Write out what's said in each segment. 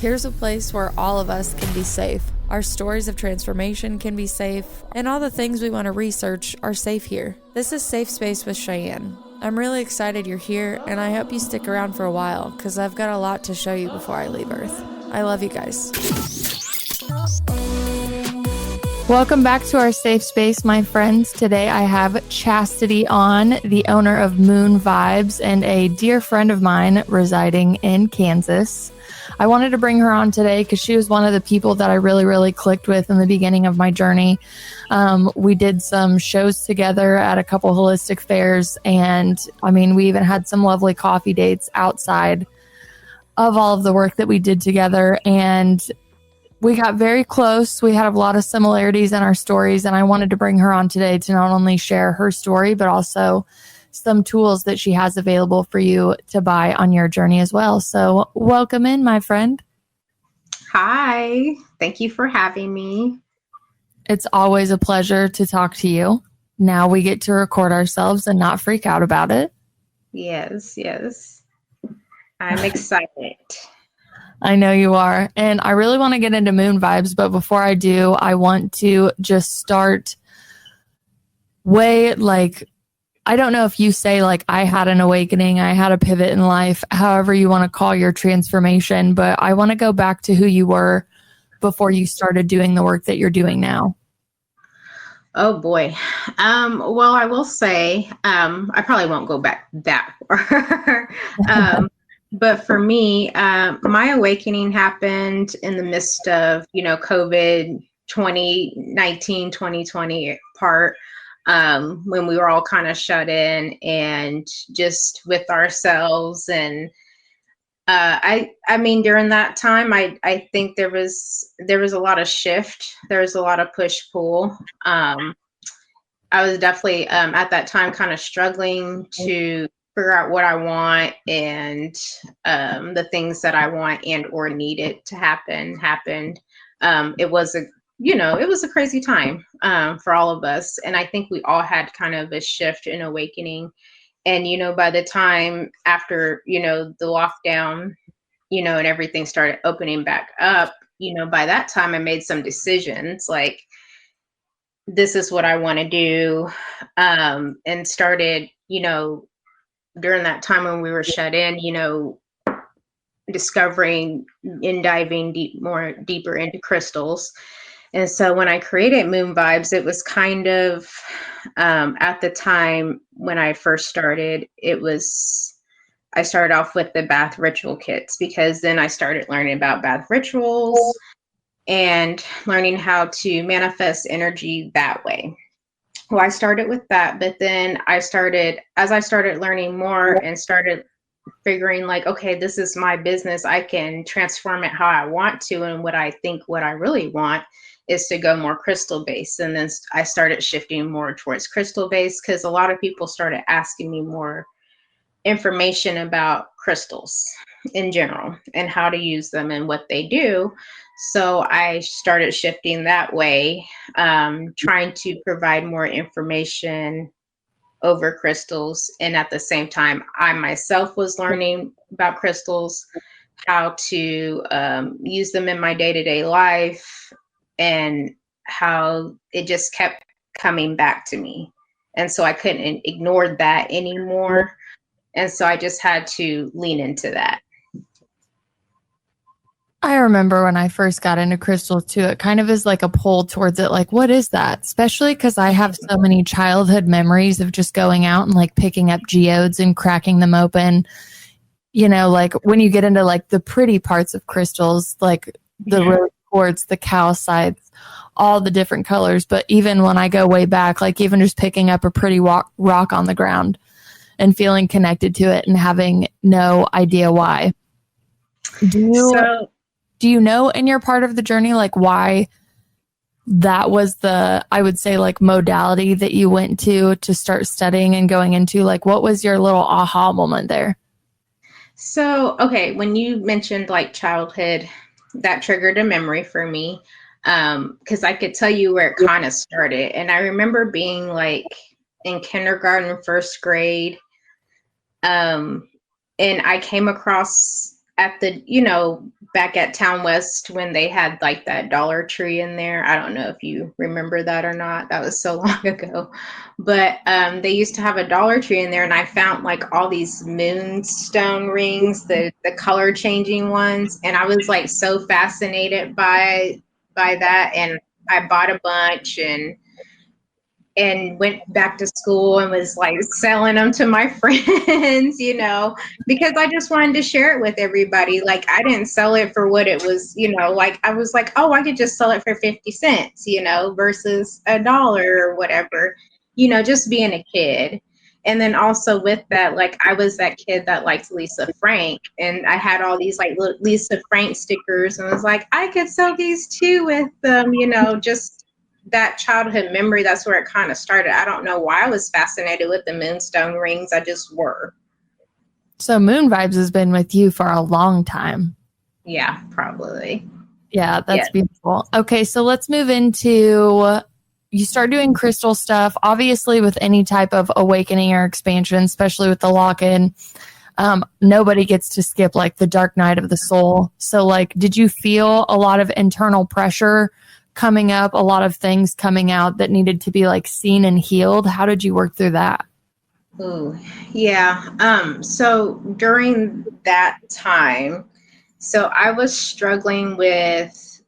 Here's a place where all of us can be safe. Our stories of transformation can be safe, and all the things we want to research are safe here. This is Safe Space with Cheyenne. I'm really excited you're here, and I hope you stick around for a while, because I've got a lot to show you before I leave Earth. I love you guys. Welcome back to our safe space, my friends. Today I have Chastity on, the owner of Moon Vibez and a dear friend of mine residing in Kansas. I wanted to bring her on today because she was one of the people that I really clicked with in the beginning of my journey. We did some shows together at a couple holistic fairs, and we even had some lovely coffee dates outside of all of the work that we did together, and we got very close. We had a lot of similarities in our stories, and I wanted to bring her on today to not only share her story, but also some tools that she has available for you to buy on your journey as well. So welcome in, my friend. Hi. Thank you for having me. It's always a pleasure to talk to you. Now we get to record ourselves and not freak out about it. Yes. I'm excited. I know you are. And I really want to get into Moon Vibez, but before I do, I want to just start I don't know if you say I had an awakening, I had a pivot in life, however you want to call your transformation, but I want to go back to who you were before you started doing the work that you're doing now. Oh boy. Well, I will say, I probably won't go back that far. But for me, my awakening happened in the midst of, COVID 2019, 2020 part, when we were all kind of shut in and just with ourselves. And during that time, I think there was a lot of shift. There was a lot of push-pull. I was definitely at that time kind of struggling to figure out what I want, and the things that I want and or needed to happened. It was a crazy time for all of us. And I think we all had kind of a shift and awakening. And, by the time after, the lockdown, and everything started opening back up, by that time I made some decisions like, this is what I want to do. And started, during that time when we were shut in, discovering and diving deeper into crystals. And so when I created Moon Vibez, it was kind of, at the time when I first started, I started off with the bath ritual kits, because then I started learning about bath rituals and learning how to manifest energy that way. Well, I started with that, but then as I started learning more and started figuring okay, this is my business. I can transform it how I want to. And what I really want is to go more crystal based. And then I started shifting more towards crystal based, because a lot of people started asking me more information about crystals in general and how to use them and what they do. So I started shifting that way, trying to provide more information over crystals. And at the same time, I myself was learning about crystals, how to use them in my day-to-day life, and how it just kept coming back to me. And so I couldn't ignore that anymore. And so I just had to lean into that. I remember when I first got into crystals too, it kind of is like a pull towards it. What is that? Especially because I have so many childhood memories of just going out and picking up geodes and cracking them open. When you get into the pretty parts of crystals, the rose quartz, the calcites, all the different colors. But even when I go way back, even just picking up a pretty rock on the ground and feeling connected to it and having no idea why. Do you know in your part of the journey, why that was the, I would say, modality that you went to start studying and going into? What was your little aha moment there? So, okay, when you mentioned childhood, that triggered a memory for me, because I could tell you where it kind of started. And I remember being in kindergarten, first grade, and I came across at the, back at Town West when they had like that Dollar Tree in there. I don't know if you remember that or not. That was so long ago. But they used to have a Dollar Tree in there, and I found like all these moonstone rings, the color changing ones, and I was like so fascinated by that, and I bought a bunch and went back to school and was like selling them to my friends, because I just wanted to share it with everybody. Like, I didn't sell it for what it was, like I was like, oh, I could just sell it for 50 cents, versus $1 or whatever, just being a kid. And then also with that, like, I was that kid that liked Lisa Frank, and I had all these like little Lisa Frank stickers, and was like, I could sell these too with them, just that childhood memory. That's where it kind of started. I don't know why I was fascinated with the moonstone rings. I just were. So Moon Vibes has been with you for a long time. Yeah, probably. Yeah, that's beautiful. Okay, so let's move into, you start doing crystal stuff. Obviously, with any type of awakening or expansion, especially with the lock-in, nobody gets to skip like the dark night of the soul. So like, did you feel a lot of internal pressure coming up, a lot of things coming out that needed to be like seen and healed? How did you work through that? Ooh, yeah. So during that time, so I was struggling with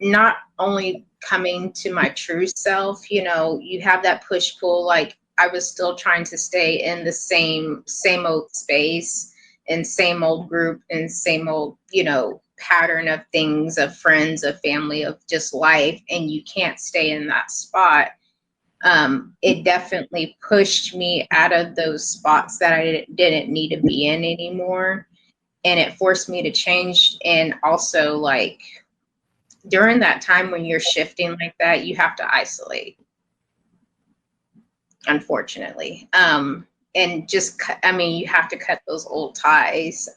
not only coming to my true self, you have that push pull, like I was still trying to stay in the same old space and same old group and same old, pattern of things, of friends, of family, of just life, and you can't stay in that spot. It definitely pushed me out of those spots that I didn't need to be in anymore, and it forced me to change. And also, like, during that time when you're shifting like that, you have to isolate, unfortunately. And just you have to cut those old ties,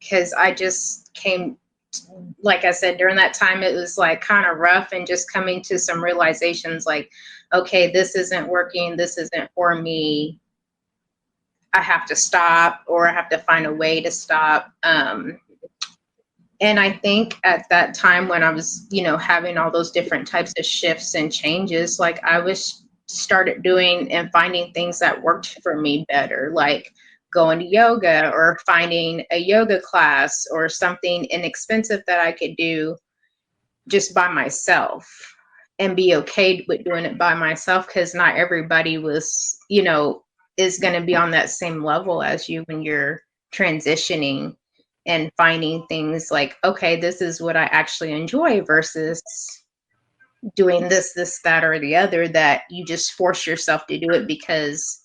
because I just came, like I said, during that time, it was like kind of rough, and just coming to some realizations like, okay, this isn't working. This isn't for me. I have to stop, or I have to find a way to stop. And I think at that time when I was, having all those different types of shifts and changes, like I was started doing and finding things that worked for me better, like going to yoga or finding a yoga class or something inexpensive that I could do just by myself and be okay with doing it by myself, because not everybody was, is going to be on that same level as you when you're transitioning and finding things like, okay, this is what I actually enjoy versus doing this, that, or the other, that you just force yourself to do it because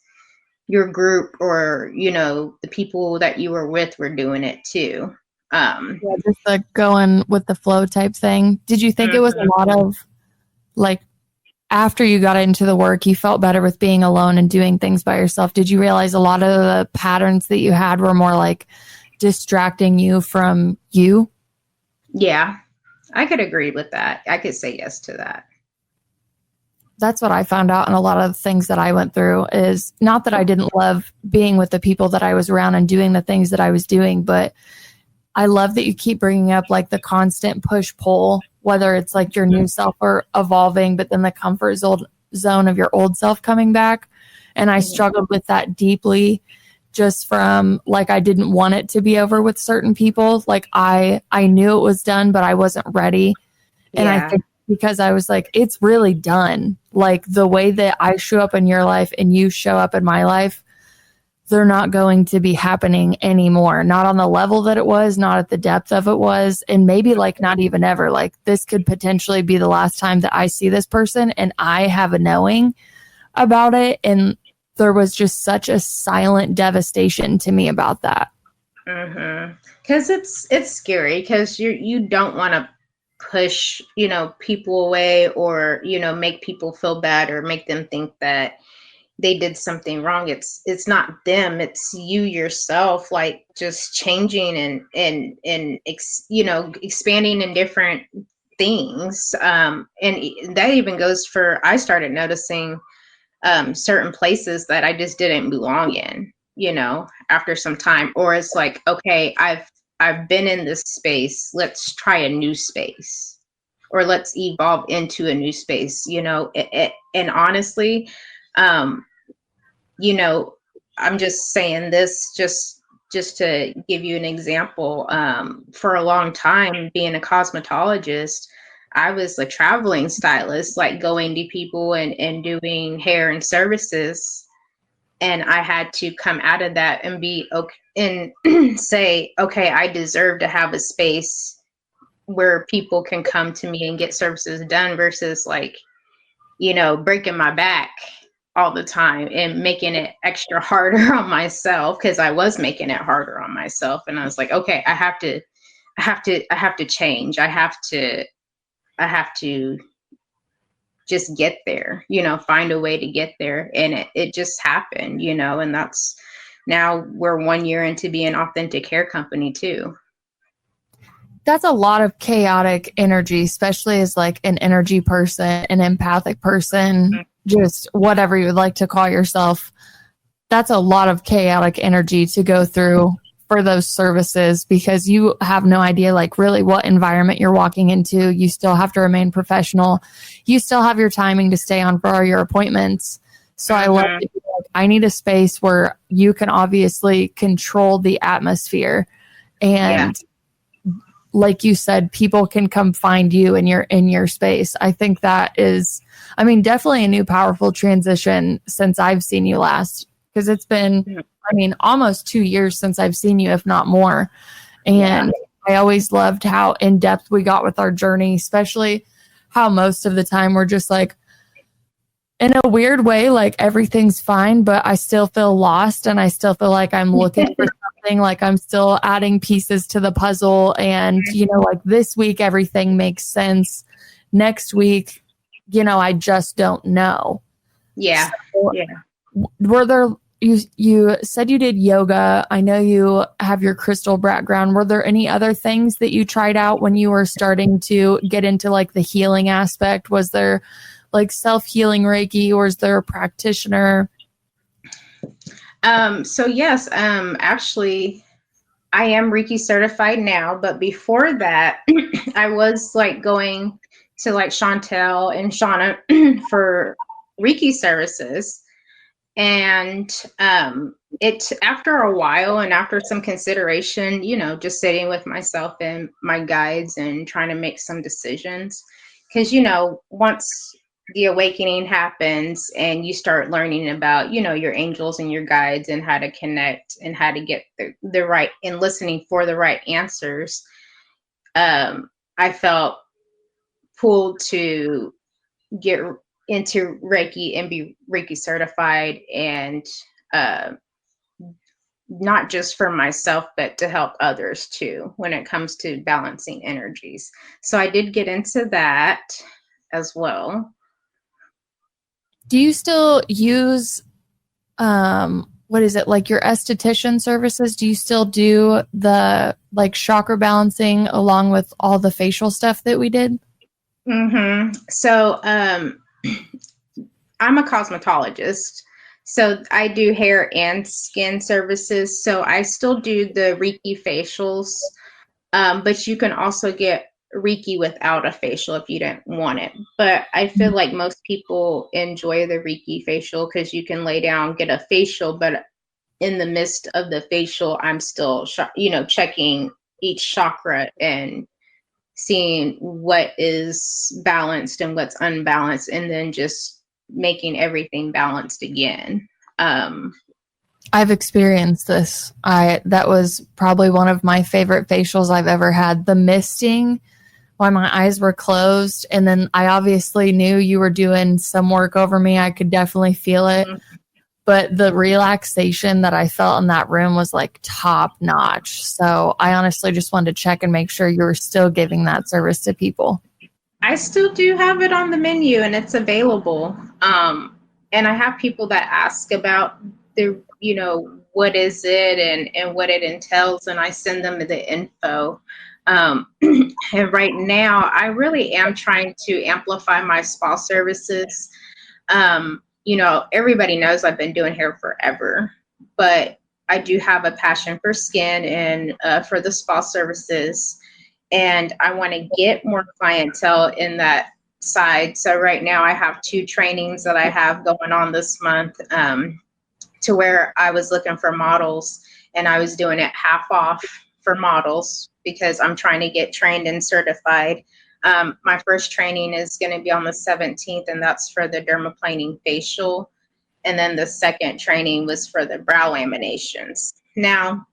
your group or, the people that you were with were doing it too. Just like going with the flow type thing. Did you think it was a lot of like, after you got into the work, you felt better with being alone and doing things by yourself? Did you realize a lot of the patterns that you had were more like distracting you from you? Yeah, I could agree with that. I could say yes to that. That's what I found out in a lot of the things that I went through, is not that I didn't love being with the people that I was around and doing the things that I was doing, but I love that you keep bringing up like the constant push pull, whether it's like your new self or evolving, but then the comfort zone of your old self coming back. And I struggled with that deeply, just from like, I didn't want it to be over with certain people. Like I knew it was done, but I wasn't ready. And I think because I was like, it's really done. Like the way that I show up in your life and you show up in my life, they're not going to be happening anymore. Not on the level that it was, not at the depth of it was. And maybe like not even ever. Like this could potentially be the last time that I see this person and I have a knowing about it. And there was just such a silent devastation to me about that. Because it's scary, because you don't want to push, people away, or, make people feel bad or make them think that they did something wrong. It's not them, it's you yourself, like just changing and expanding in different things. And that even goes for, I started noticing certain places that I just didn't belong in. after some time, or it's like, okay, I've been in this space, let's try a new space, or let's evolve into a new space, and honestly, um, I'm just saying this just to give you an example. For a long time, being a cosmetologist, I was a traveling stylist, like going to people and doing hair and services. And I had to come out of that and be okay and say, okay, I deserve to have a space where people can come to me and get services done versus like, breaking my back all the time and making it extra harder on myself, because I was making it harder on myself. And I was like, okay, I have to change. I have to just get there, find a way to get there. And it just happened, and that's, now we're 1 year into being an authentic hair company too. That's a lot of chaotic energy, especially as like an energy person, an empathic person, mm-hmm. just whatever you would like to call yourself. That's a lot of chaotic energy to go through for those services, because you have no idea like really what environment you're walking into. You still have to remain professional. You still have your timing to stay on for all your appointments. So I love it. I need a space where you can obviously control the atmosphere, and like you said, people can come find you in your space. I think that is, definitely a new powerful transition since I've seen you last, because it's been, almost 2 years since I've seen you, if not more. And I always loved how in depth we got with our journey, especially how most of the time we're just like, in a weird way, like everything's fine, but I still feel lost, and I still feel like I'm looking for something, like I'm still adding pieces to the puzzle. And, like this week, everything makes sense. Next week, I just don't know. Yeah. So, were there, you said you did yoga. I know you have your crystal background. Were there any other things that you tried out when you were starting to get into like the healing aspect? Was there like self-healing Reiki, or is there a practitioner? So yes, actually I am Reiki certified now, but before that, I was like going to like Chantel and Shauna for Reiki services. And it, after a while and after some consideration, just sitting with myself and my guides and trying to make some decisions, because, once the awakening happens and you start learning about, your angels and your guides and how to connect and how to get the right, and listening for the right answers, I felt pulled to get into Reiki and be Reiki certified, and not just for myself, but to help others too, when it comes to balancing energies. So I did get into that as well. Do you still use, what is it, like your esthetician services? Do you still do the like chakra balancing along with all the facial stuff that we did? Mm-hmm. So I'm a cosmetologist, so I do hair and skin services. So I still do the Reiki facials, but you can also get Reiki without a facial if you don't want it. But I feel like most people enjoy the Reiki facial because you can lay down, get a facial, but in the midst of the facial, I'm still, checking each chakra and seeing what is balanced and what's unbalanced, and then just making everything balanced again. I've experienced this. That was probably one of my favorite facials I've ever had. The misting, while my eyes were closed, and then I obviously knew you were doing some work over me. I could definitely feel it. Mm-hmm. But the relaxation that I felt in that room was like top notch. So I honestly just wanted to check and make sure you were still giving that service to people. I still do have it on the menu, and it's available. And I have people that ask about the, what is it and what it entails, and I send them the info. And right now, I really am trying to amplify my spa services. Everybody knows I've been doing hair forever, but I do have a passion for skin and for the spa services, and I want to get more clientele in that side. So right now I have 2 trainings that I have going on this month, to where I was looking for models, and I was doing it half off for models because I'm trying to get trained and certified. My first training is going to be on the 17th, and that's for the dermaplaning facial. And then the second training was for the brow laminations. Now,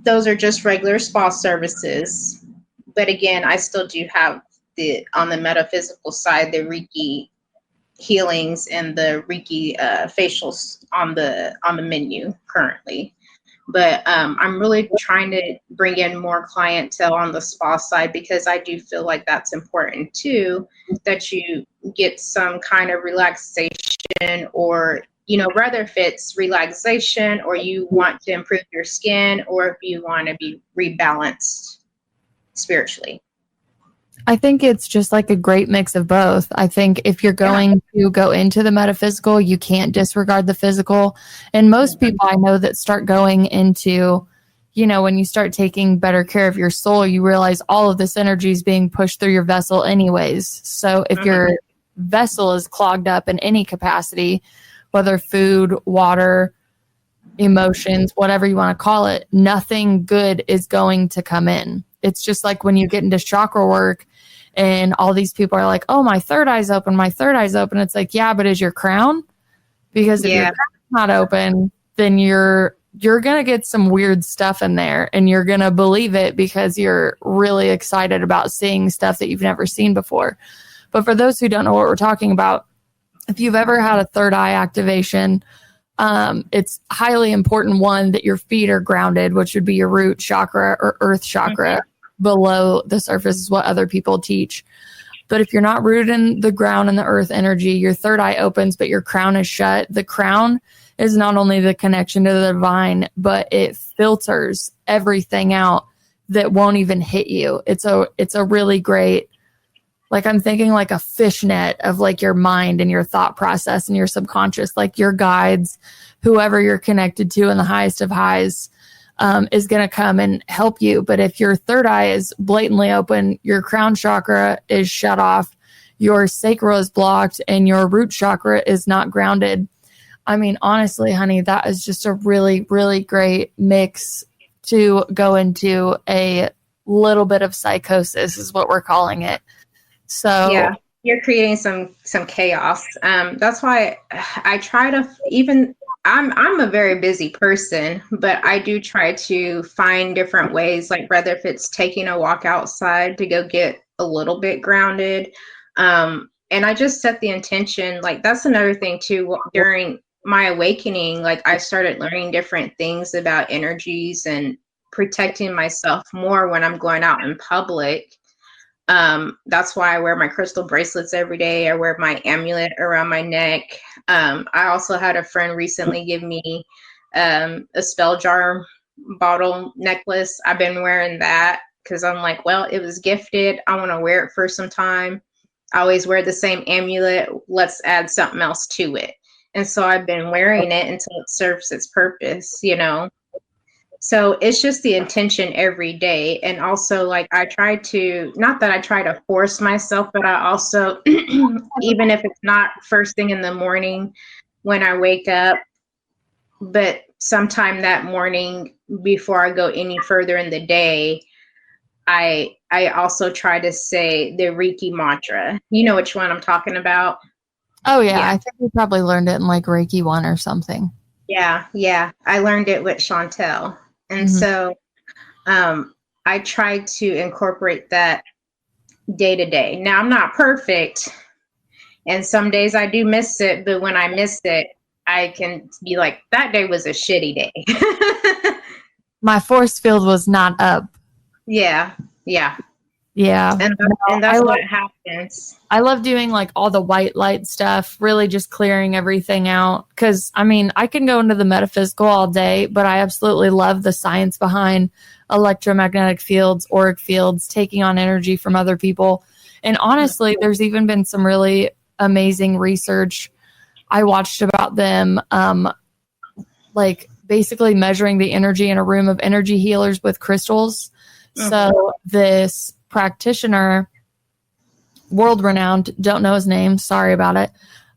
those are just regular spa services. But again, I still do have on the metaphysical side, the Reiki healings and the Reiki facials on the menu currently. But I'm really trying to bring in more clientele on the spa side, because I do feel like that's important too, that you get some kind of relaxation, or, whether if it's relaxation or you want to improve your skin, or if you want to be rebalanced spiritually. I think it's just like a great mix of both. I think if you're going to go into the metaphysical, you can't disregard the physical. And most people I know that start going into, when you start taking better care of your soul, you realize all of this energy is being pushed through your vessel anyways. So if your vessel is clogged up in any capacity, whether food, water, emotions, whatever you want to call it, nothing good is going to come in. It's just like when you get into chakra work and all these people are like, oh, my third eye's open, my third eye's open. It's like, yeah, but is your crown? Because if your crown's not open, then you're going to get some weird stuff in there, and you're going to believe it because you're really excited about seeing stuff that you've never seen before. But for those who don't know what we're talking about, if you've ever had a third eye activation, it's highly important, one, that your feet are grounded, which would be your root chakra or earth chakra. Below the surface is what other people teach. But if you're not rooted in the ground and the earth energy, your third eye opens, but your crown is shut. The crown is not only the connection to the divine, but it filters everything out that won't even hit you. It's a really great, like, I'm thinking like a fishnet of like your mind and your thought process and your subconscious, like your guides, whoever you're connected to in the highest of highs, is going to come and help you. But if your third eye is blatantly open, your crown chakra is shut off, your sacral is blocked, and your root chakra is not grounded. I mean, honestly, honey, that is just a really, really great mix to go into a little bit of psychosis is what we're calling it. So yeah, you're creating some chaos. That's why I try to, even I'm a very busy person, but I do try to find different ways, like whether if it's taking a walk outside to go get a little bit grounded. And I just set the intention, like that's another thing too, during my awakening, like I started learning different things about energies and protecting myself more when I'm going out in public. That's why I wear my crystal bracelets every day. I wear my amulet around my neck. I also had a friend recently give me a spell jar bottle necklace. I've been wearing that because I'm like, well, it was gifted. I want to wear it for some time. I always wear the same amulet. Let's add something else to it. And so I've been wearing it until it serves its purpose, So it's just the intention every day. And also, like, I try to, not that I try to force myself, but I also, even if it's not first thing in the morning when I wake up, but sometime that morning before I go any further in the day, I also try to say the Reiki mantra. You know which one I'm talking about? Oh, yeah. I think we probably learned it in like Reiki 1 or something. Yeah. I learned it with Chantel. And so I try to incorporate that day to day. Now, I'm not perfect. And some days I do miss it. But when I miss it, I can be like, that day was a shitty day. My force field was not up. Yeah. And that's what happens. I love doing like all the white light stuff, really just clearing everything out. Because, I mean, I can go into the metaphysical all day, but I absolutely love the science behind electromagnetic fields, auric fields, taking on energy from other people. And honestly, there's even been some really amazing research I watched about them, like basically measuring the energy in a room of energy healers with crystals. So this practitioner, world renowned, don't know his name, sorry about it,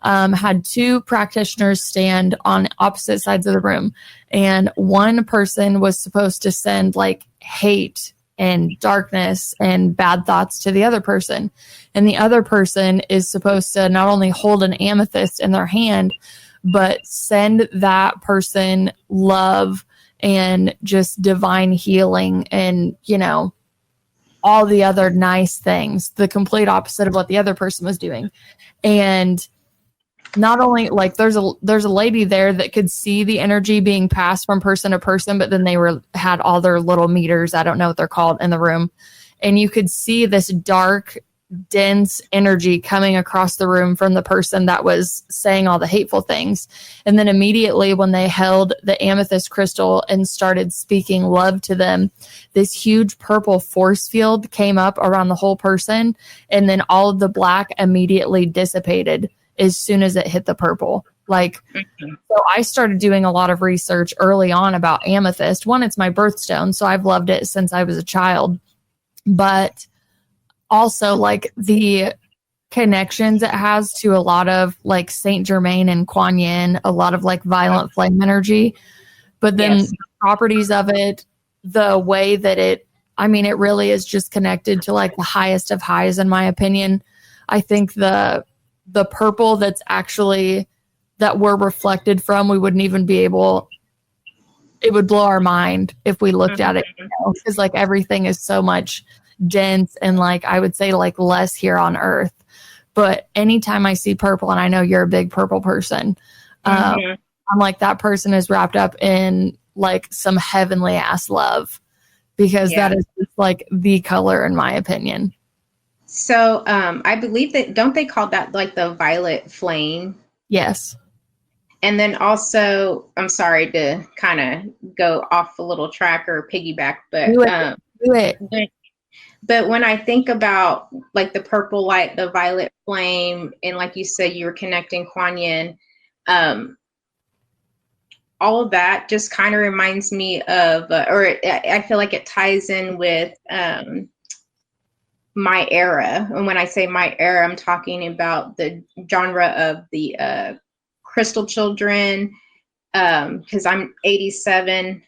had two practitioners stand on opposite sides of the room. And one person was supposed to send like hate and darkness and bad thoughts to the other person. And the other person is supposed to not only hold an amethyst in their hand, but send that person love and just divine healing and, you know, all the other nice things, the complete opposite of what the other person was doing. And not only like there's a lady there that could see the energy being passed from person to person, but then they had all their little meters, I don't know what they're called, in the room. And you could see this dark, dense energy coming across the room from the person that was saying all the hateful things. And then immediately when they held the amethyst crystal and started speaking love to them, this huge purple force field came up around the whole person. And then all of the black immediately dissipated as soon as it hit the purple. Like, so I started doing a lot of research early on about amethyst. One, it's my birthstone, so I've loved it since I was a child. But also like the connections it has to a lot of like Saint Germain and Kuan Yin, a lot of like violent flame energy. But then the properties of it, the way that it really is just connected to like the highest of highs, in my opinion. I think the purple that's actually that we're reflected from, we wouldn't even be able, it would blow our mind if we looked at it, because like everything is so much dense and like I would say like less here on earth. But anytime I see purple, and I know you're a big purple person, I'm like, that person is wrapped up in like some heavenly ass love, because that is just like the color, in my opinion. So I believe that, don't they call that like the violet flame? Yes. And then also, I'm sorry to kind of go off a little track or piggyback, but do it. But when I think about like the purple light, the violet flame, and like you said, you were connecting Kuan Yin, all of that just kind of reminds me of, I feel like it ties in with my era. And when I say my era, I'm talking about the genre of the Crystal Children, because I'm 87.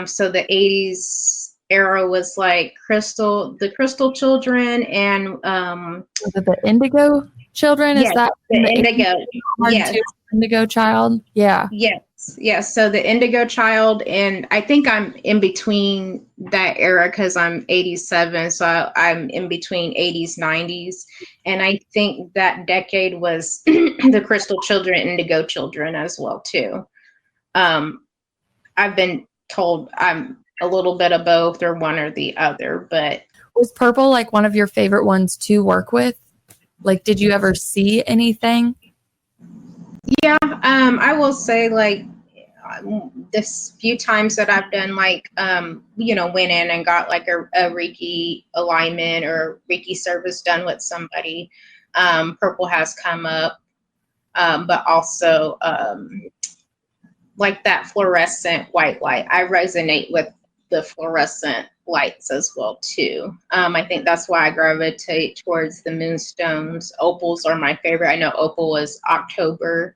So the 80s era was like the Crystal Children, and was it the Indigo Children? Yes, is that the Indigo? Yes. Indigo Child. Yeah. Yes. So the Indigo Child, and I think I'm in between that era because I'm 87, so I'm in between 80s, 90s, and I think that decade was the Crystal Children, Indigo Children as well too. I've been told I'm a little bit of both or one or the other, but was purple like one of your favorite ones to work with? Like, did you ever see anything? Yeah, I will say like this few times that I've done like, went in and got like a Reiki alignment or Reiki service done with somebody. Purple has come up, but also like that fluorescent white light. I resonate with the fluorescent lights as well too. I think that's why I gravitate towards the moonstones. Opals are my favorite. I know opal is October,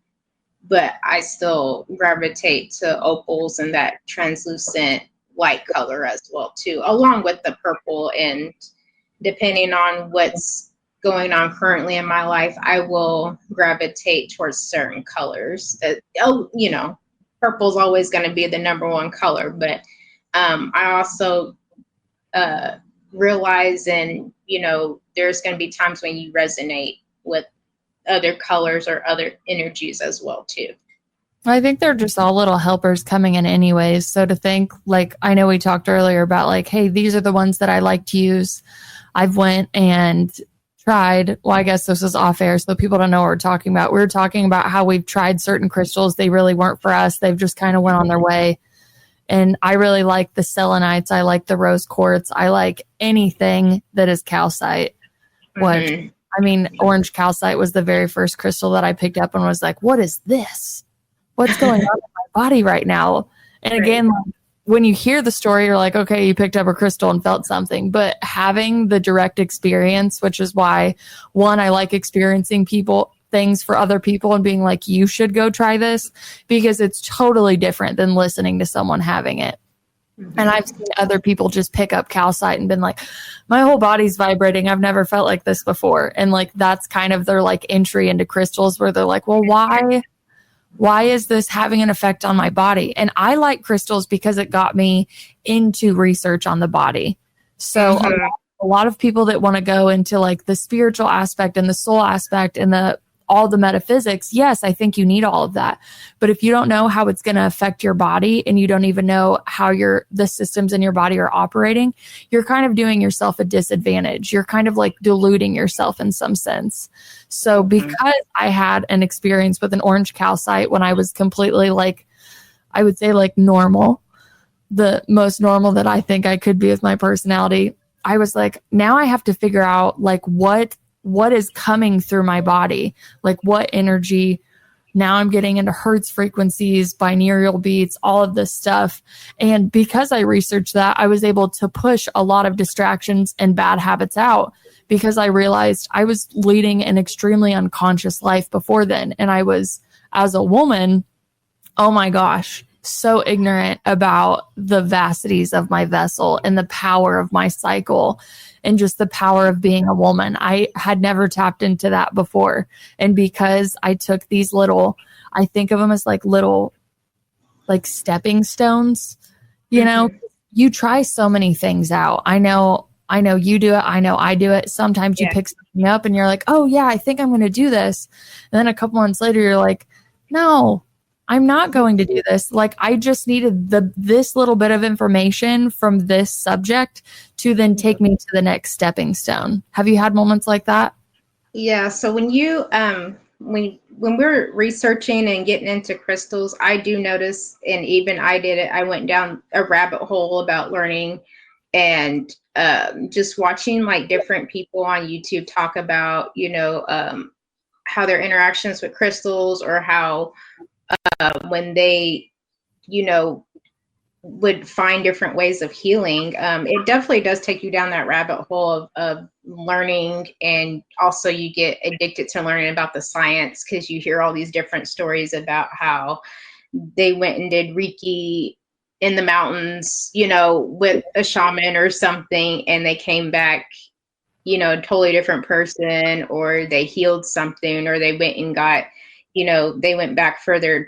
but I still gravitate to opals and that translucent light color as well too, along with the purple. And depending on what's going on currently in my life, I will gravitate towards certain colors. Purple is always going to be the number one color, but I also realize, and there's going to be times when you resonate with other colors or other energies as well too. I think they're just all little helpers coming in anyways. So to think, like, I know we talked earlier about like, hey, these are the ones that I like to use. I've went and tried, well, I guess this was off air, so people don't know what we're talking about. We were talking about how we've tried certain crystals. They really weren't for us. They've just kind of went on their way. And I really like the selenites. I like the rose quartz. I like anything that is calcite. Orange calcite was the very first crystal that I picked up and was like, what is this? What's going on in my body right now? And Right. again, like, when you hear the story, you're like, okay, you picked up a crystal and felt something. But having the direct experience, which is why, one, I like experiencing things for other people and being like, you should go try this, because it's totally different than listening to someone having it. And I've seen other people just pick up calcite and been like, my whole body's vibrating. I've never felt like this before. And like, that's kind of their like entry into crystals, where they're like, well, why is this having an effect on my body? And I like crystals because it got me into research on the body. So a lot of people that want to go into like the spiritual aspect and the soul aspect and all the metaphysics, yes, I think you need all of that. But if you don't know how it's going to affect your body, and you don't even know how the systems in your body are operating, you're kind of doing yourself a disadvantage. You're kind of like diluting yourself in some sense. So because I had an experience with an orange calcite when I was completely like, I would say like normal, the most normal that I think I could be with my personality, I was like, now I have to figure out like what is coming through my body, like what energy. Now I'm getting into hertz frequencies, binaural beats, all of this stuff. And because I researched that, I was able to push a lot of distractions and bad habits out, because I realized I was leading an extremely unconscious life before then. And I was, as a woman, oh my gosh, so ignorant about the vastities of my vessel and the power of my cycle and just the power of being a woman. I had never tapped into that before. And because I took these little, I think of them as like little, like stepping stones, you know, you try so many things out. I know you do it. I know I do it. Sometimes you pick something up and you're like, oh yeah, I think I'm going to do this. And then a couple months later, you're like, no, I'm not going to do this. Like, I just needed this little bit of information from this subject to then take me to the next stepping stone. Have you had moments like that? Yeah. So when you, when we're researching and getting into crystals, I do notice, and even I did it, I went down a rabbit hole about learning and just watching like different people on YouTube talk about, how their interactions with crystals, or how when they, would find different ways of healing. It definitely does take you down that rabbit hole of learning. And also you get addicted to learning about the science, because you hear all these different stories about how they went and did Reiki in the mountains, with a shaman or something, and they came back, a totally different person, or they healed something, or they went and got, they went back for their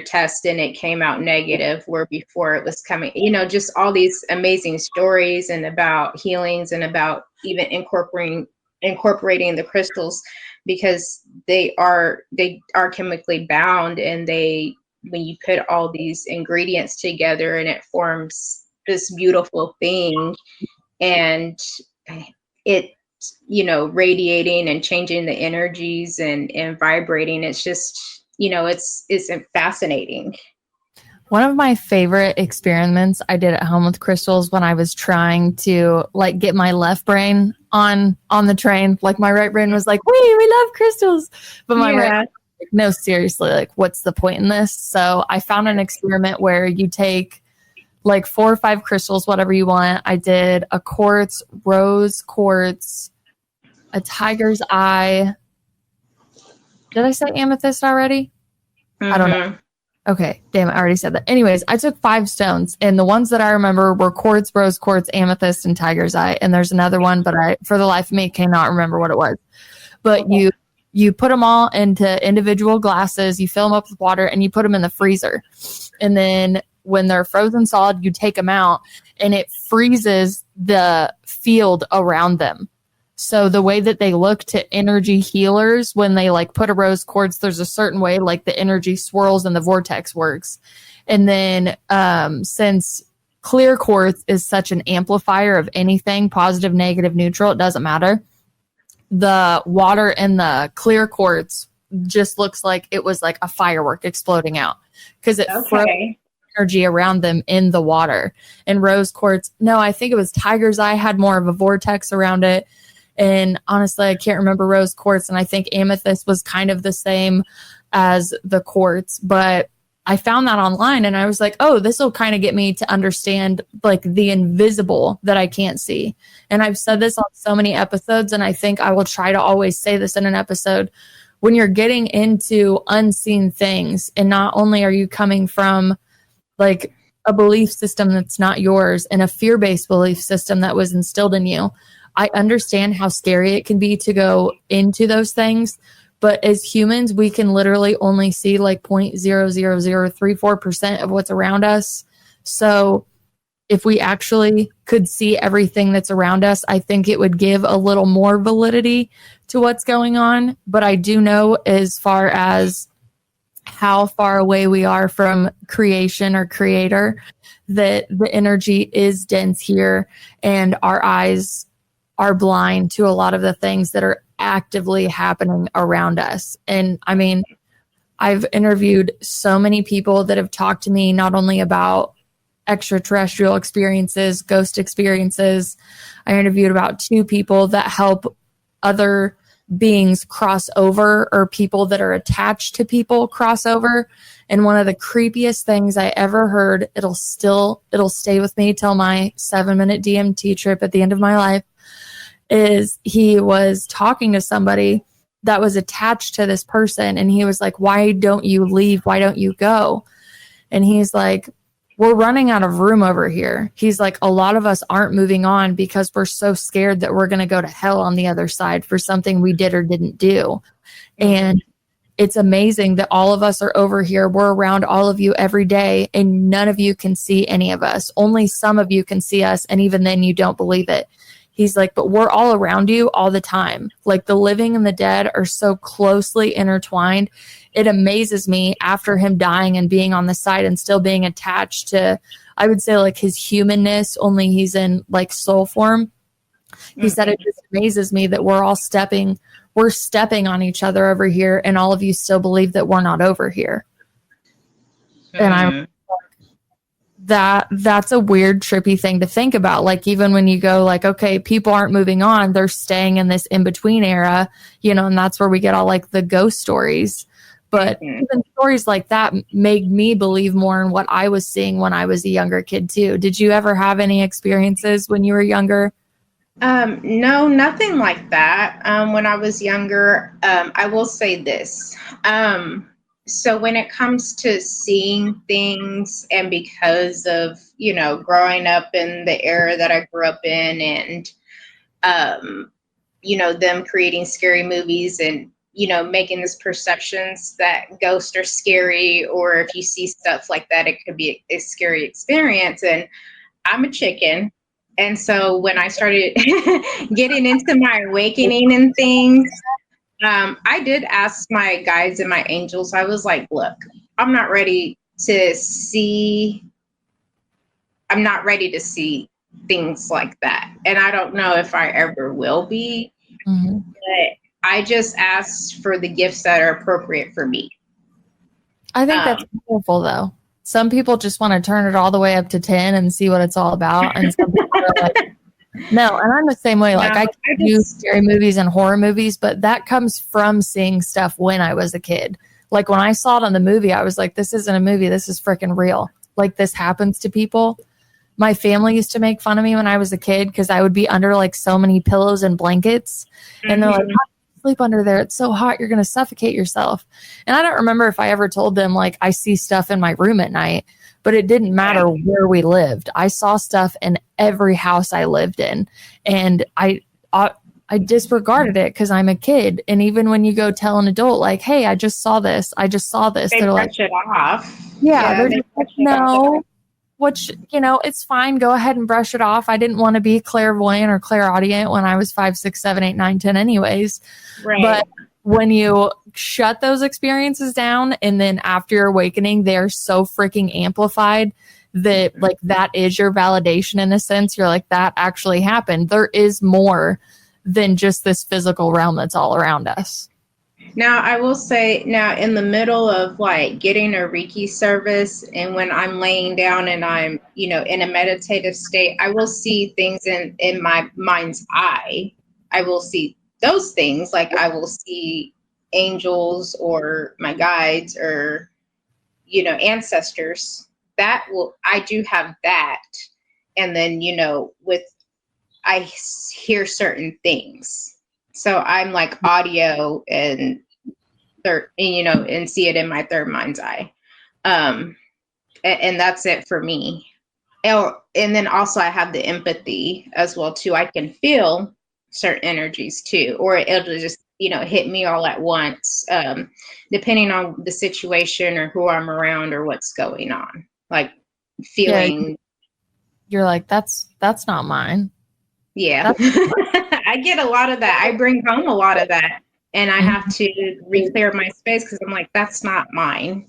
test and it came out negative, where before it was coming, just all these amazing stories and about healings, and about even incorporating the crystals, because they are chemically bound, and when you put all these ingredients together, and it forms this beautiful thing, and it, radiating and changing the energies and vibrating. It's just, it's fascinating. One of my favorite experiments I did at home with crystals, when I was trying to like get my left brain on the train. Like, my right brain was like, we love crystals. But my right brain was like, no, seriously, like, what's the point in this? So I found an experiment where you take like 4 or 5 crystals, whatever you want. I did a quartz, rose quartz, a tiger's eye. Did I say amethyst already? I don't know. Okay, damn it, I already said that. Anyways, I took 5 stones, and the ones that I remember were quartz, rose quartz, amethyst, and tiger's eye. And there's another one, but I, for the life of me, cannot remember what it was. But you put them all into individual glasses, you fill them up with water, and you put them in the freezer. And then when they're frozen solid, you take them out, and it freezes the field around them. So the way that they look to energy healers, when they like put a rose quartz, there's a certain way like the energy swirls and the vortex works. And then since clear quartz is such an amplifier of anything, positive, negative, neutral, it doesn't matter. The water in the clear quartz just looks like it was like a firework exploding out, because it froze energy around them in the water. And rose quartz, no, I think it was tiger's eye, had more of a vortex around it. And honestly, I can't remember rose quartz. And I think amethyst was kind of the same as the quartz. But I found that online and I was like, oh, this will kind of get me to understand like the invisible that I can't see. And I've said this on so many episodes, and I think I will try to always say this in an episode. When you're getting into unseen things, and not only are you coming from like a belief system that's not yours and a fear-based belief system that was instilled in you, I understand how scary it can be to go into those things. But as humans, we can literally only see like 0.00034% of what's around us. So if we actually could see everything that's around us, I think it would give a little more validity to what's going on. But I do know, as far as how far away we are from creation or creator, that the energy is dense here and our eyes are blind to a lot of the things that are actively happening around us. And I mean, I've interviewed so many people that have talked to me not only about extraterrestrial experiences, ghost experiences. I interviewed about 2 people that help other beings cross over, or people that are attached to people cross over. And one of the creepiest things I ever heard, it'll stay with me till my 7-minute DMT trip at the end of my life, is he was talking to somebody that was attached to this person. And he was like, why don't you leave? Why don't you go? And he's like, we're running out of room over here. He's like, a lot of us aren't moving on because we're so scared that we're going to go to hell on the other side for something we did or didn't do. And it's amazing that all of us are over here. We're around all of you every day, and none of you can see any of us. Only some of you can see us. And even then you don't believe it. He's like, but we're all around you all the time. Like, the living and the dead are so closely intertwined. It amazes me, after him dying and being on the side and still being attached to, I would say, like, his humanness, only he's in like soul form. He said, it just amazes me that we're stepping on each other over here, and all of you still believe that we're not over here. And I'm that's a weird, trippy thing to think about. Like, even when you go like, okay, people aren't moving on, they're staying in this in-between era, and that's where we get all like the ghost stories. But even stories like that made me believe more in what I was seeing when I was a younger kid too. Did you ever have any experiences when you were younger? No, nothing like that. When I was younger, I will say this. So when it comes to seeing things, and because of, growing up in the era that I grew up in, and, them creating scary movies and, making these perceptions that ghosts are scary, or if you see stuff like that, it could be a scary experience. And I'm a chicken. And so when I started getting into my awakening and things, I did ask my guides and my angels. I was like, look, I'm not ready to see things like that. And I don't know if I ever will be. But I just asked for the gifts that are appropriate for me. I think that's beautiful, though. Some people just want to turn it all the way up to 10 and see what it's all about. And some people are like, no. And I'm the same way. Like, I can do scary movies and horror movies, but that comes from seeing stuff when I was a kid. Like, when I saw it on the movie, I was like, this isn't a movie. This is freaking real. Like, this happens to people. My family used to make fun of me when I was a kid because I would be under like so many pillows and blankets. And they're like, sleep under there, it's so hot, you're going to suffocate yourself. And I don't remember if I ever told them like I see stuff in my room at night, but it didn't matter where we lived. I saw stuff in every house I lived in, and I disregarded it because I'm a kid. And even when you go tell an adult like, hey, I just saw this, they're like, it off. They're just like, no, which, it's fine. Go ahead and brush it off. I didn't want to be clairvoyant or clairaudient when I was 5, 6, 7, 8, 9, 10 anyways. Right. But when you shut those experiences down, and then after your awakening, they're so freaking amplified that like that is your validation in a sense. You're like, that actually happened. There is more than just this physical realm that's all around us. Now, I will say, now in the middle of like getting a Reiki service, and when I'm laying down and I'm, in a meditative state, I will see things in my mind's eye. I will see those things. Like, I will see angels or my guides, or, ancestors, I do have that. And then, I hear certain things. So I'm like audio and and see it in my third mind's eye. And that's it for me. And then also I have the empathy as well too. I can feel certain energies too, or it'll just, hit me all at once, depending on the situation or who I'm around or what's going on. Like feeling. Yeah, you're like, that's not mine. Yeah. I get a lot of that. I bring home a lot of that, and I have to re-clear my space because I'm like, that's not mine.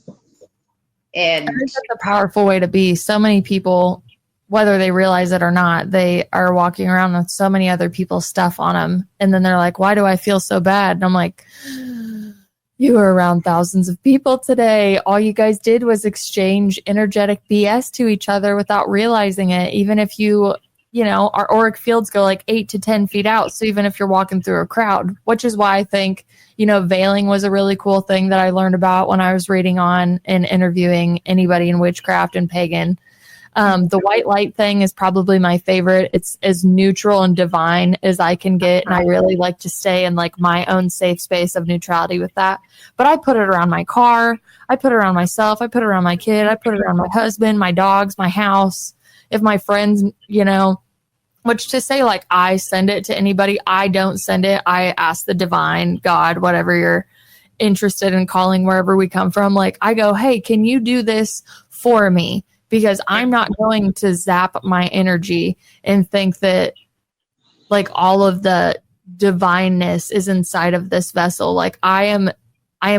And I think that's a powerful way to be. So many people, whether they realize it or not, they are walking around with so many other people's stuff on them. And then they're like, why do I feel so bad? And I'm like, you were around thousands of people today. All you guys did was exchange energetic BS to each other without realizing it. Even if our auric fields go like 8 to 10 feet out. So even if you're walking through a crowd, which is why I think, veiling was a really cool thing that I learned about when I was reading on and interviewing anybody in witchcraft and pagan. The white light thing is probably my favorite. It's as neutral and divine as I can get. And I really like to stay in like my own safe space of neutrality with that. But I put it around my car. I put it around myself. I put it around my kid. I put it around my husband, my dogs, my house. If my friends, which to say like I send it to anybody, I don't send it. I ask the divine, God, whatever you're interested in calling, wherever we come from. Like I go, hey, can you do this for me? Because I'm not going to zap my energy and think that like all of the divineness is inside of this vessel. Like I am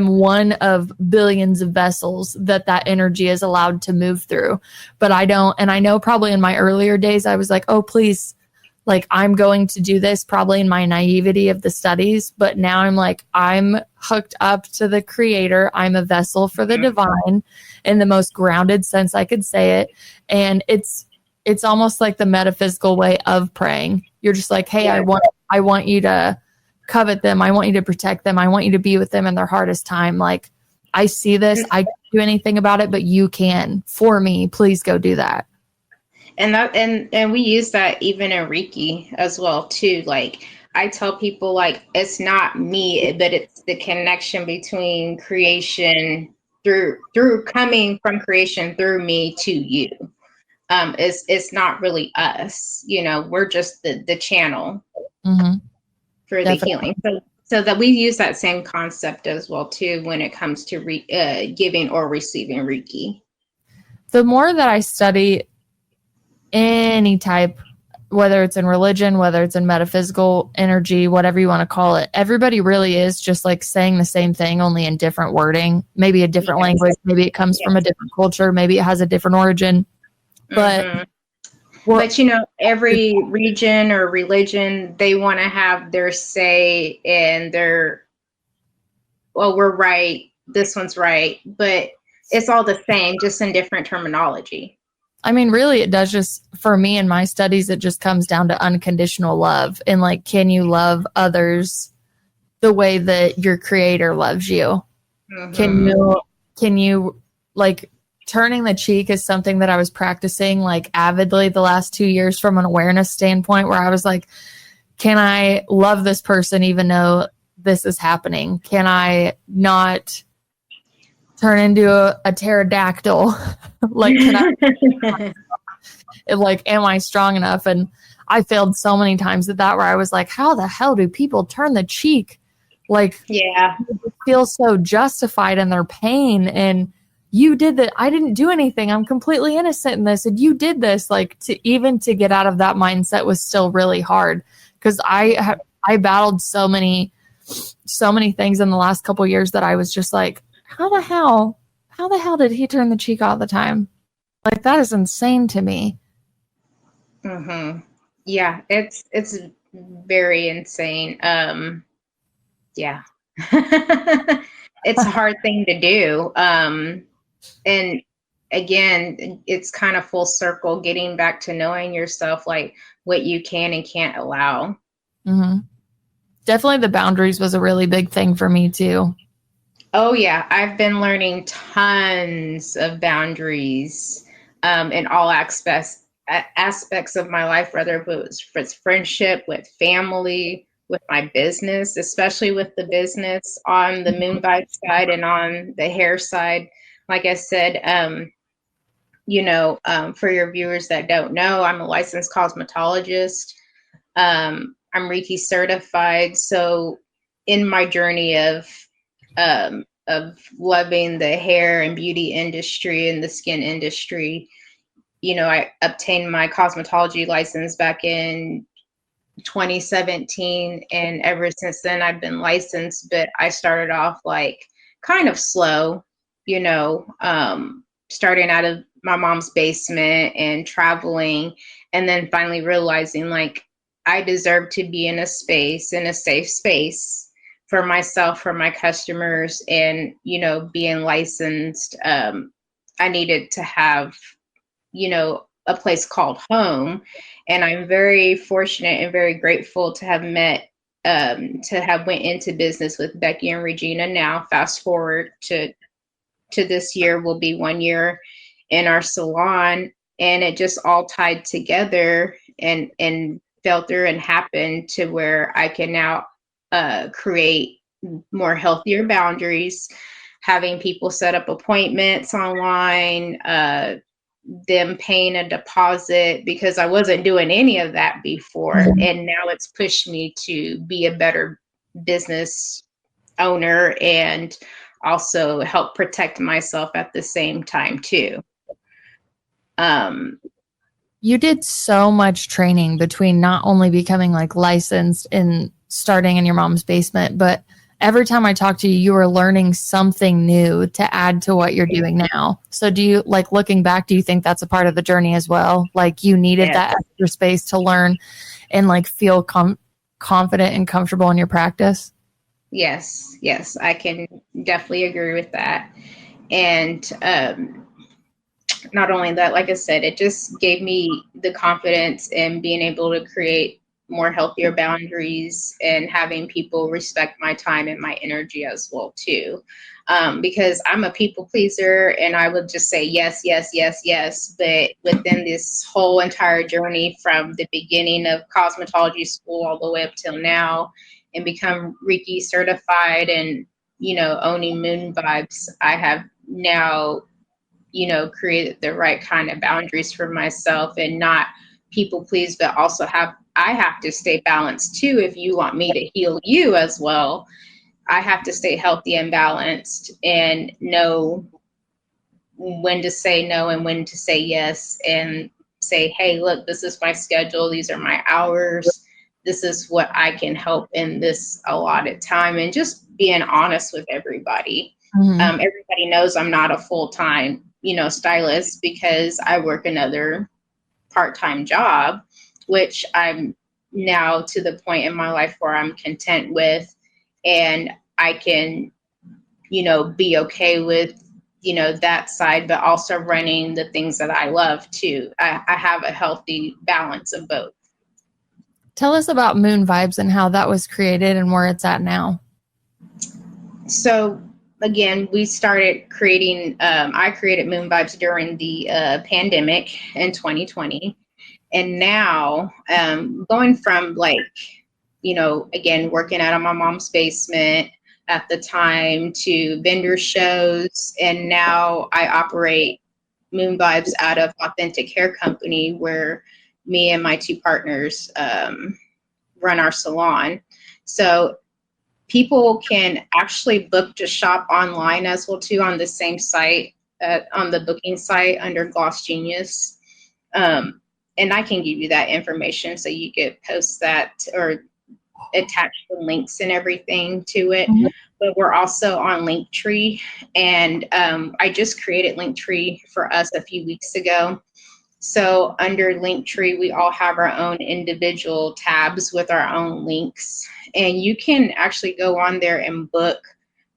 one of billions of vessels that energy is allowed to move through. But I don't, and I know probably in my earlier days, I was like, oh, please, like I'm going to do this probably in my naivety of the studies. But now I'm like, I'm hooked up to the creator. I'm a vessel for the divine in the most grounded sense I could say it. And it's almost like the metaphysical way of praying. You're just like, hey, I want you to covet them. I want you to protect them. I want you to be with them in their hardest time. Like I see this, I can't do anything about it, but you can for me. Please go do that. And we use that even in Reiki as well too. Like I tell people like, it's not me, but it's the connection between creation through coming from creation through me to you. It's not really us, we're just the channel for the healing. So that we use that same concept as well too when it comes to giving or receiving Reiki. The more that I study any type, whether it's in religion, whether it's in metaphysical energy, whatever you want to call it, everybody really is just like saying the same thing, only in different wording, maybe a different language, maybe it comes from a different culture, maybe it has a different origin. But every region or religion, they want to have their say and we're right, this one's right, but it's all the same, just in different terminology. I mean, really, it does just, for me in my studies, it just comes down to unconditional love. And like, can you love others the way that your creator loves you? Can you like, turning the cheek is something that I was practicing like avidly the last 2 years from an awareness standpoint, where I was like, can I love this person even though this is happening? Can I not turn into a pterodactyl? Like, can I, like, am I strong enough? And I failed so many times at that, where I was like, how the hell do people turn the cheek? Like, feel so justified in their pain. And you did that. I didn't do anything. I'm completely innocent in this. And you did this. Like, to get out of that mindset was still really hard, because I battled so many things in the last couple of years that I was just like, how the hell did he turn the cheek all the time? Like, that is insane to me. Yeah, it's very insane. Yeah. It's a hard thing to do. And again, it's kind of full circle, getting back to knowing yourself, like what you can and can't allow. Definitely the boundaries was a really big thing for me too. Oh yeah, I've been learning tons of boundaries in all aspects of my life, whether it was for friendship, with family, with my business, especially with the business on the Moon Vibe side and on the hair side. Like I said, for your viewers that don't know, I'm a licensed cosmetologist. I'm Reiki certified. So in my journey of loving the hair and beauty industry and the skin industry, I obtained my cosmetology license back in 2017, and ever since then I've been licensed. But I started off like kind of slow, starting out of my mom's basement and traveling, and then finally realizing like I deserve to be in a safe space for myself, for my customers, and being licensed. I needed to have a place called home. And I'm very fortunate and very grateful to have to have went into business with Becky and Regina. Now, fast forward to this year, will be 1 year in our salon, and it just all tied together and fell through and happened to where I can now create more healthier boundaries, having people set up appointments online, them paying a deposit, because I wasn't doing any of that before. And now it's pushed me to be a better business owner and also help protect myself at the same time too. You did so much training between not only becoming like licensed and starting in your mom's basement, but every time I talk to you, you were learning something new to add to what you're doing now. So do you, like, looking back, do you think that's a part of the journey as well? Like you needed that extra space to learn and like feel confident and comfortable in your practice? Yes, I can definitely agree with that. And not only that, like I said, it just gave me the confidence in being able to create more healthier boundaries and having people respect my time and my energy as well too. Because I'm a people pleaser and I would just say yes, yes, yes, yes. But within this whole entire journey from the beginning of cosmetology school all the way up till now, and become Reiki certified and, owning Moon Vibes, I have now created the right kind of boundaries for myself and not people please, but also I have to stay balanced too. If you want me to heal you as well, I have to stay healthy and balanced and know when to say no and when to say yes, and say, hey, look, this is my schedule. These are my hours. This is what I can help in this allotted time, and just being honest with everybody. Everybody knows I'm not a full-time, stylist, because I work another part-time job, which I'm now to the point in my life where I'm content with, and I can, be okay with, that side, but also running the things that I love too. I have a healthy balance of both. Tell us about Moon Vibes and how that was created and where it's at now. So again, we started creating, I created Moon Vibes during the pandemic in 2020. And now going from like, again, working out of my mom's basement at the time to vendor shows. And now I operate Moon Vibes out of Authentic Hair Company, where me and my two partners run our salon. So people can actually book to shop online as well too, on the same site, on the booking site under Gloss Genius. And I can give you that information so you could post that or attach the links and everything to it. But we're also on Linktree, and I just created Linktree for us a few weeks ago. So under Linktree, we all have our own individual tabs with our own links, and you can actually go on there and book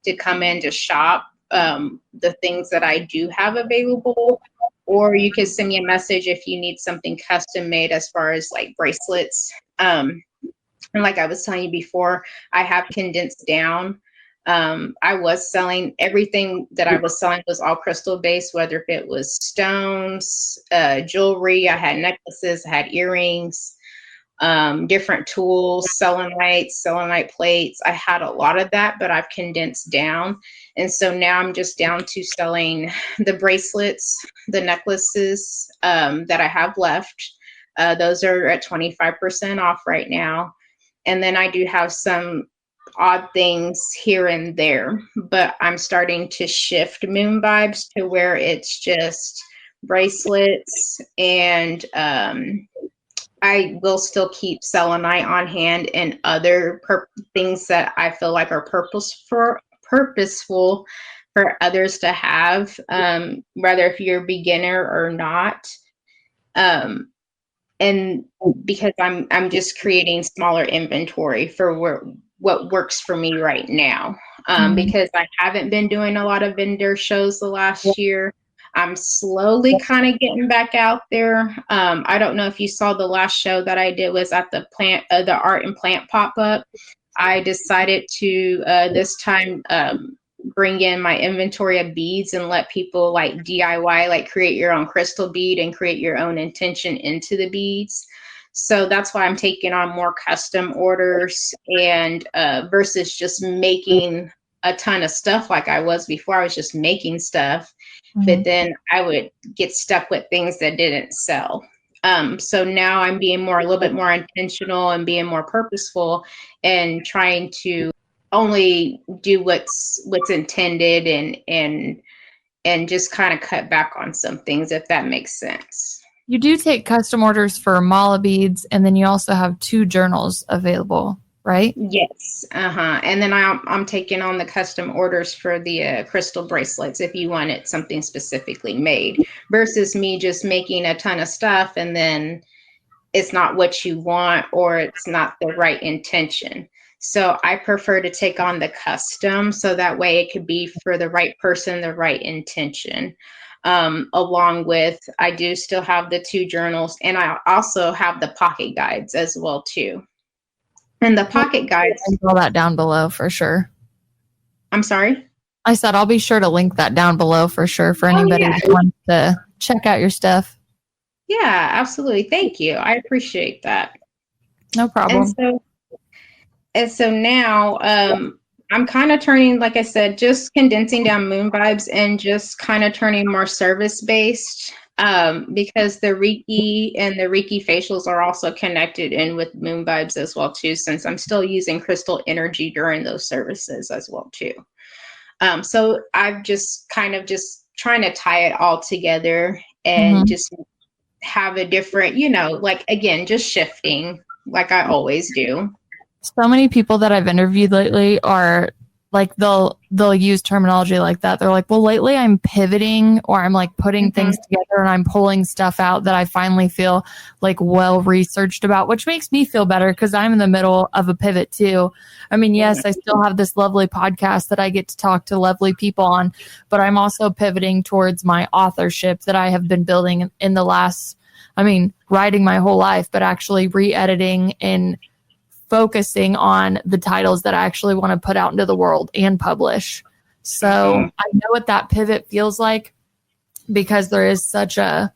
to come in to shop the things that I do have available. Or you can send me a message if you need something custom made as far as like bracelets. And like I was telling you before, I have condensed down I was selling everything that I was selling was all crystal based, whether if it was stones, jewelry, I had necklaces, I had earrings, different tools, selenite plates. I had a lot of that, but I've condensed down. And so now I'm just down to selling the bracelets, the necklaces that I have left. Those are at 25% off right now. And then I do have some odd things here and there, but I'm starting to shift Moon Vibes to where it's just bracelets, and I will still keep selenite on hand and other things that I feel like are purposeful for others to have, whether if you're a beginner or not. And because I'm just creating smaller inventory for what works for me right now, because I haven't been doing a lot of vendor shows the last year. I'm slowly kind of getting back out there. I don't know if you saw the last show that I did was at the art and plant pop-up. I decided to this time bring in my inventory of beads and let people like DIY, like create your own crystal bead and create your own intention into the beads. So that's why I'm taking on more custom orders, and versus just making a ton of stuff like I was before. I was just making stuff, but then I would get stuck with things that didn't sell. So now I'm being a little bit more intentional and being more purposeful and trying to only do what's intended, and just kind of cut back on some things, if that makes sense. You do take custom orders for mala beads, and then you also have 2 journals available, right? Yes. And then I'm taking on the custom orders for the crystal bracelets if you wanted something specifically made, versus me just making a ton of stuff and then it's not what you want or it's not the right intention. So I prefer to take on the custom, so that way it could be for the right person, the right intention. Along with, I do still have the 2 journals, and I also have the pocket guides as well too. And the pocket guides, I'll all that down below for sure. I'm sorry? I said I'll be sure to link that down below for sure for anybody that wants to check out your stuff. Yeah, absolutely. Thank you. I appreciate that. No problem. And so now I'm kind of turning, like I said, just condensing down Moon Vibes and just kind of turning more service-based, because the Reiki and the Reiki facials are also connected in with Moon Vibes as well too, since I'm still using crystal energy during those services as well too. So I've just kind of just trying to tie it all together and just have a different, like, again, just shifting like I always do. So many people that I've interviewed lately are like, they'll use terminology like that. They're like, well, lately I'm pivoting, or I'm like putting things together and I'm pulling stuff out that I finally feel like well researched about, which makes me feel better because I'm in the middle of a pivot too. I mean, yes, I still have this lovely podcast that I get to talk to lovely people on, but I'm also pivoting towards my authorship that I have been building in the last, writing my whole life, but actually re-editing and focusing on the titles that I actually want to put out into the world and publish. So I know what that pivot feels like, because there is such a,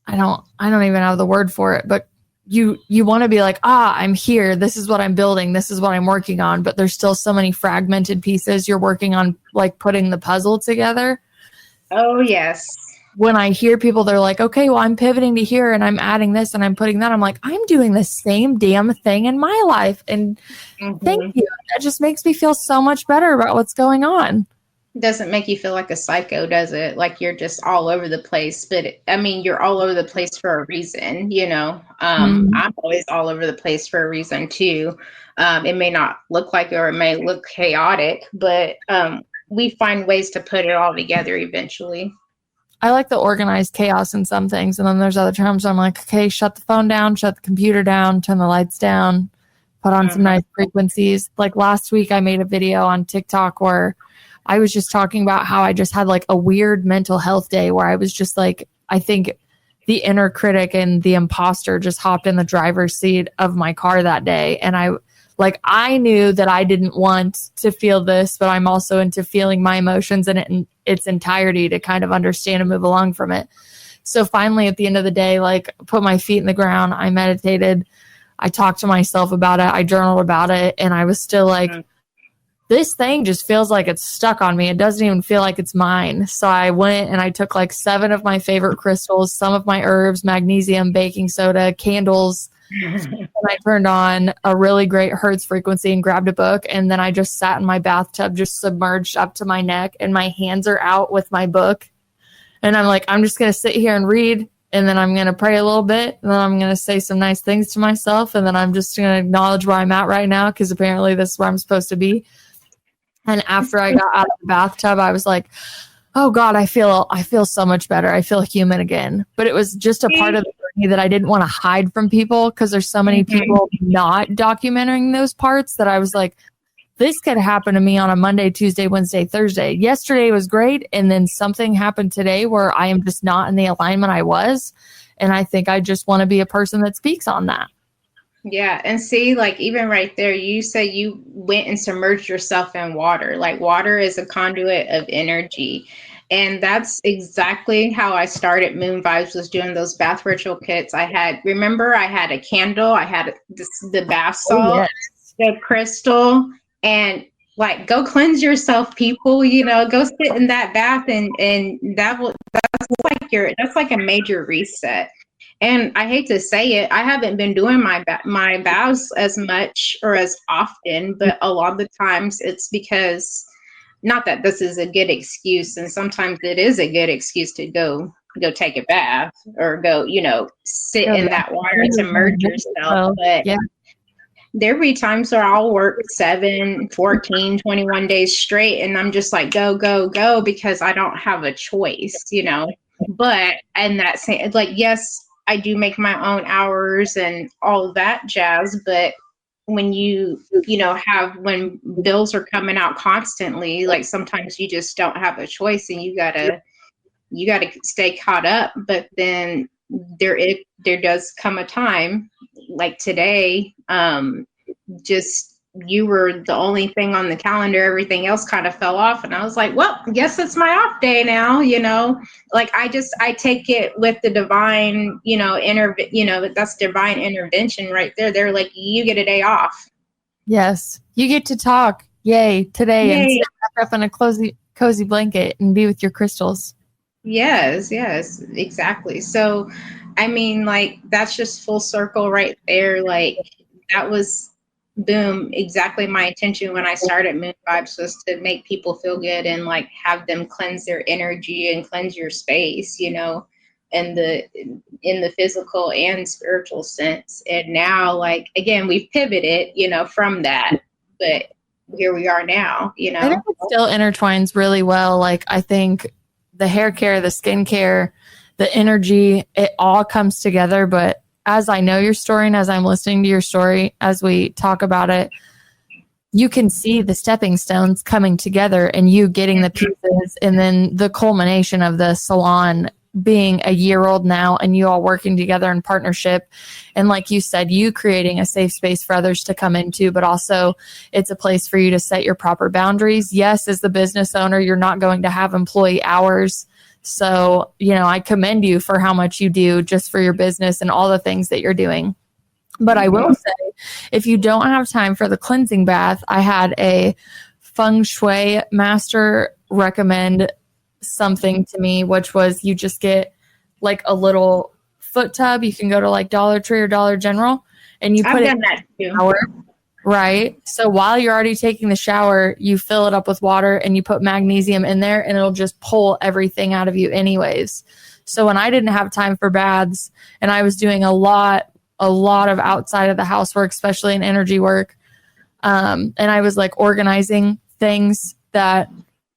I don't even have the word for it, but you want to be like, I'm here. This is what I'm building. This is what I'm working on. But there's still so many fragmented pieces you're working on, like putting the puzzle together. Oh, yes. When I hear people, they're like, okay, well, I'm pivoting to here and I'm adding this and I'm putting that. I'm like, I'm doing the same damn thing in my life. And thank you. That just makes me feel so much better about what's going on. It doesn't make you feel like a psycho, does it? Like you're just all over the place. But you're all over the place for a reason, I'm always all over the place for a reason too. It may not look like it, or it may look chaotic, but we find ways to put it all together eventually. I like the organized chaos in some things. And then there's other times I'm like, okay, shut the phone down, shut the computer down, turn the lights down, put on some nice frequencies. Like last week, I made a video on TikTok where I was just talking about how I just had like a weird mental health day where I was just like, I think the inner critic and the imposter just hopped in the driver's seat of my car that day. And I Like, I knew that I didn't want to feel this, but I'm also into feeling my emotions in its entirety to kind of understand and move along from it. So finally, at the end of the day, like, put my feet in the ground. I meditated. I talked to myself about it. I journaled about it. And I was still like, this thing just feels like it's stuck on me. It doesn't even feel like it's mine. So I went and I took like 7 of my favorite crystals, some of my herbs, magnesium, baking soda, candles. And I turned on a really great Hertz frequency and grabbed a book. And then I just sat in my bathtub, just submerged up to my neck, and my hands are out with my book. And I'm like, I'm just going to sit here and read. And then I'm going to pray a little bit. And then I'm going to say some nice things to myself. And then I'm just going to acknowledge where I'm at right now, because apparently this is where I'm supposed to be. And after I got out of the bathtub, I was like, oh God, I feel so much better. I feel human again. But it was just a part of the journey that I didn't want to hide from people, because there's so many people not documenting those parts that I was like, this could happen to me on a Monday, Tuesday, Wednesday, Thursday. Yesterday was great. And then something happened today where I am just not in the alignment I was. And I think I just want to be a person that speaks on that. Yeah. And see, like, even right there, you say you went and submerged yourself in water. Like, water is a conduit of energy. And that's exactly how I started Moon Vibez, was doing those bath ritual kits. I had a candle, I had the bath salt, the crystal, and like, go cleanse yourself, people, go sit in that bath, and that's like a major reset. And I hate to say it, I haven't been doing my baths as much or as often, but a lot of the times it's because, not that this is a good excuse, and sometimes it is a good excuse to go take a bath or go, sit in that water to merge yourself. But there be times where I'll work 7, 14, 21 days straight, and I'm just like, go, go, go, because I don't have a choice, But, and that same, like, yes, I do make my own hours and all of that jazz, but when when bills are coming out constantly, like, sometimes you just don't have a choice, and you gotta stay caught up. But then there does come a time, like today, just, you were the only thing on the calendar, everything else kind of fell off, and I was like, well, I guess it's my off day now, like, I take it with the divine, that's divine intervention right there. They're like, you get a day off. Yes, you get to talk, yay, today. Yay. And sit back up in a cozy blanket and be with your crystals. Yes, exactly. So, I mean, like, that's just full circle right there. Like, that was, boom, exactly my intention when I started Moon Vibez, was to make people feel good and, like, have them cleanse their energy and cleanse your space, in the physical and spiritual sense. And now, like, again, we've pivoted, from that, but here we are now, I think it still intertwines really well. Like, I think the hair care, the skin care, the energy, it all comes together. But as I know your story, and as I'm listening to your story, as we talk about it, you can see the stepping stones coming together, and you getting the pieces, and then the culmination of the salon being a year old now, and you all working together in partnership. And like you said, you creating a safe space for others to come into, but also it's a place for you to set your proper boundaries. Yes, as the business owner, you're not going to have employee hours. So, I commend you for how much you do just for your business and all the things that you're doing. But I will say, if you don't have time for the cleansing bath, I had a feng shui master recommend something to me, which was, you just get like a little foot tub. You can go to like Dollar Tree or Dollar General, and you put it in the shower. Right. So while you're already taking the shower, you fill it up with water and you put magnesium in there, and it'll just pull everything out of you anyways. So when I didn't have time for baths, and I was doing a lot of outside of the house work, especially in energy work, and I was like organizing things that,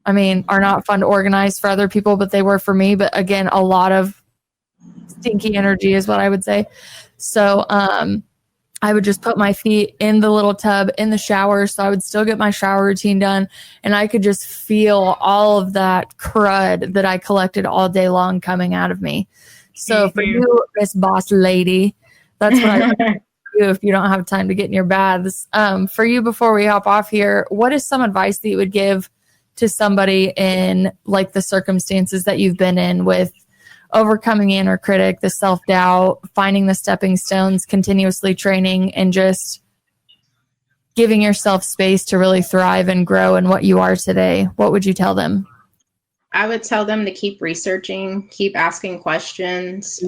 I mean, are not fun to organize for other people, but they were for me. But again, a lot of stinky energy is what I would say. So, I would just put my feet in the little tub in the shower. So I would still get my shower routine done, and I could just feel all of that crud that I collected all day long coming out of me. So for you, Miss Boss Lady, that's what I you if you don't have time to get in your baths. For you, before we hop off here, what is some advice that you would give to somebody in like the circumstances that you've been in with overcoming the inner critic, the self-doubt, finding the stepping stones, continuously training, and just giving yourself space to really thrive and grow in what you are today? What would you tell them? I would tell them to keep researching, keep asking questions.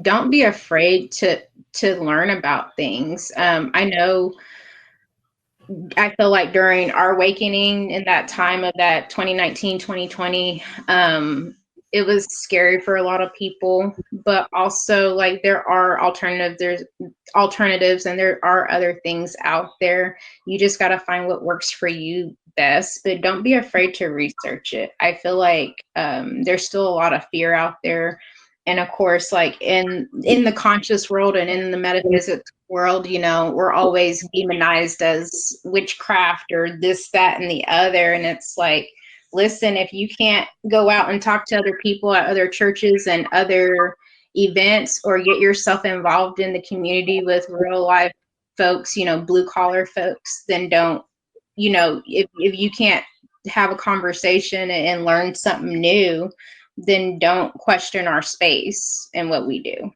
Don't be afraid to learn about things. I feel like during our awakening in that time of that 2019, 2020, it was scary for a lot of people, but also like there's alternatives and there are other things out there. You just got to find what works for you best, but don't be afraid to research it. I feel like there's still a lot of fear out there. And of course, like in the conscious world and in the metaphysics world, you know, we're always demonized as witchcraft or this, that, and the other. And it's like, listen, if you can't go out and talk to other people at other churches and other events or get yourself involved in the community with real life folks, you know, blue collar folks, then don't, you know, if you can't have a conversation and learn something new, then don't question our space and what we do.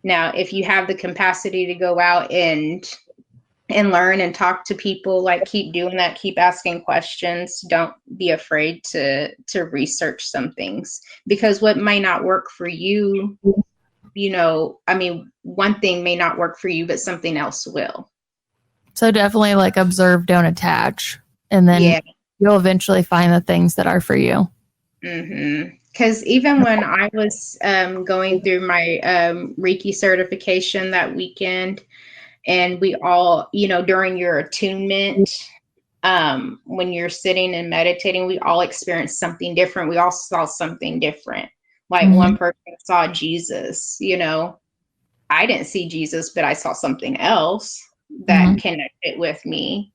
Now, if you have the capacity to go out and learn and talk to people, like keep doing that, keep asking questions. Don't be afraid to research some things, because what may not work for you, you know, I mean, one thing may not work for you, but something else will. So definitely like observe, don't attach. And then you'll eventually find the things that are for you. Because even when I was going through my Reiki certification that weekend, and we all, you know, during your attunement, when you're sitting and meditating, we all experience something different. We all saw something different. Like one person saw Jesus, you know, I didn't see Jesus, but I saw something else that connected with me.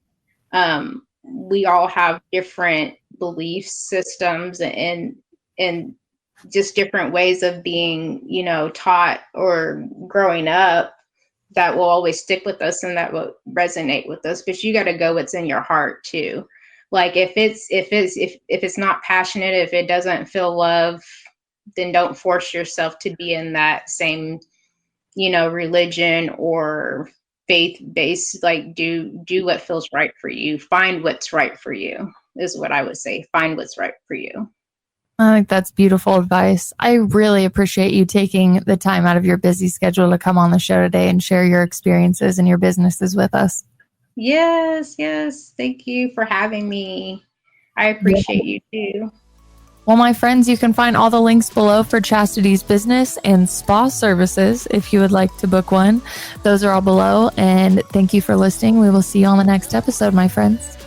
We all have different belief systems and just different ways of being, you know, taught or growing up that will always stick with us and that will resonate with us. But you got to go what's in your heart too. Like if it's not passionate, if it doesn't feel love, then don't force yourself to be in that same, you know, religion or faith-based. Like do what feels right for you. Find what's right for you is what I would say. Find what's right for you. I think that's beautiful advice. I really appreciate you taking the time out of your busy schedule to come on the show today and share your experiences and your businesses with us. Yes. Thank you for having me. I appreciate you too. Well, my friends, you can find all the links below for Chastity's business and spa services if you would like to book one. Those are all below. And thank you for listening. We will see you on the next episode, my friends.